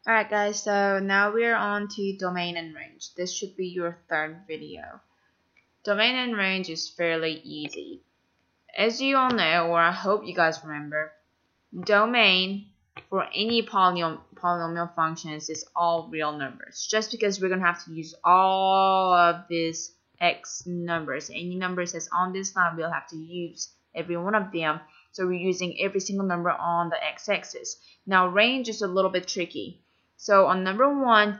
Alright guys, so now we're on to domain and range. This should be your third video. Domain and range is fairly easy. As you all know, or I hope you guys remember, domain for any polynomial functions is all real numbers. Just because we're going to have to use all of these x numbers. Any numbers that's on this line, we'll have to use every one of them. So we're using every single number on the x-axis. Now range is a little bit tricky. So on number 1,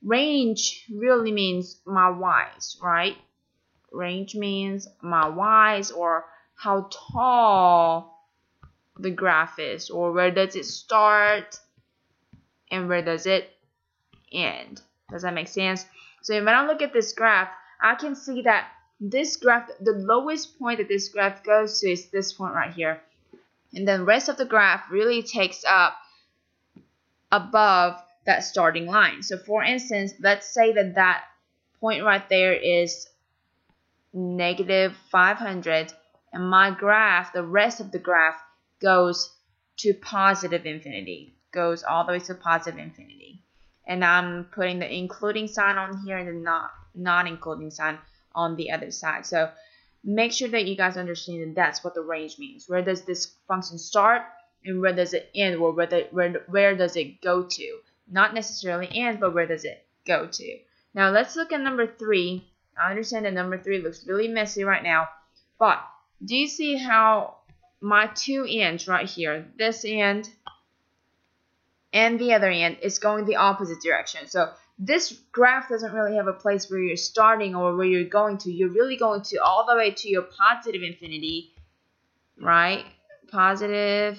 range really means my y's, right? Range means my y's, or how tall the graph is, or where does it start and where does it end. Does that make sense? So when I look at this graph, I can see that this graph, the lowest point that this graph goes to is this point right here. And then the rest of the graph really takes up above that starting line. So for instance, let's say that that point right there is negative 500, and my graph, the rest of the graph, goes to positive infinity, goes all the way to positive infinity. And I'm putting the including sign on here and the not including sign on the other side. So make sure that you guys understand that that's what the range means. Where does this function start and where does it end, or where does it go to? Not necessarily end, but where does it go to? Now let's look at number 3. I understand that number 3 looks really messy right now, but do you see how my two ends right here, this end and the other end, is going the opposite direction? So this graph doesn't really have a place where you're starting or where you're going to. You're really going to all the way to your positive infinity, right? Positive.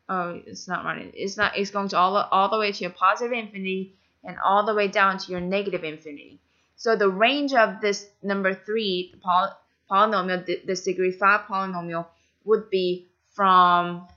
Oh, it's not running. It's not. It's going to all the way to your positive infinity and all the way down to your negative infinity. So the range of this number 3 polynomial, this degree 5 polynomial, would be from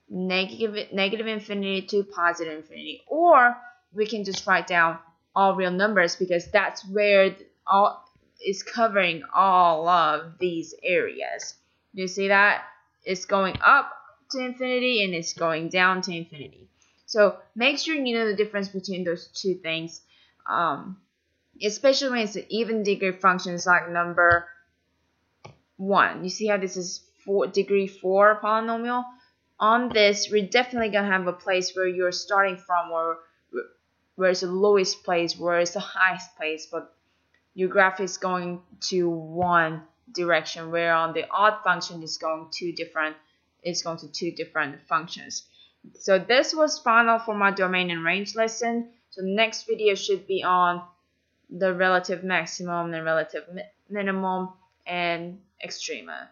negative infinity to positive infinity. Or we can just write down all real numbers, because that's where all is covering all of these areas. You see that? It's going up to infinity and it's going down to infinity. So make sure you know the difference between those two things, especially when it's an even degree functions like number 1. You see how this is degree 4 polynomial? On this, we're definitely going to have a place where you're starting from, or where it's the lowest place, where it's the highest place, but your graph is going to one direction, where on the odd function is going to two different functions. So this was final for my domain and range lesson. So the next video should be on the relative maximum and relative minimum and extrema.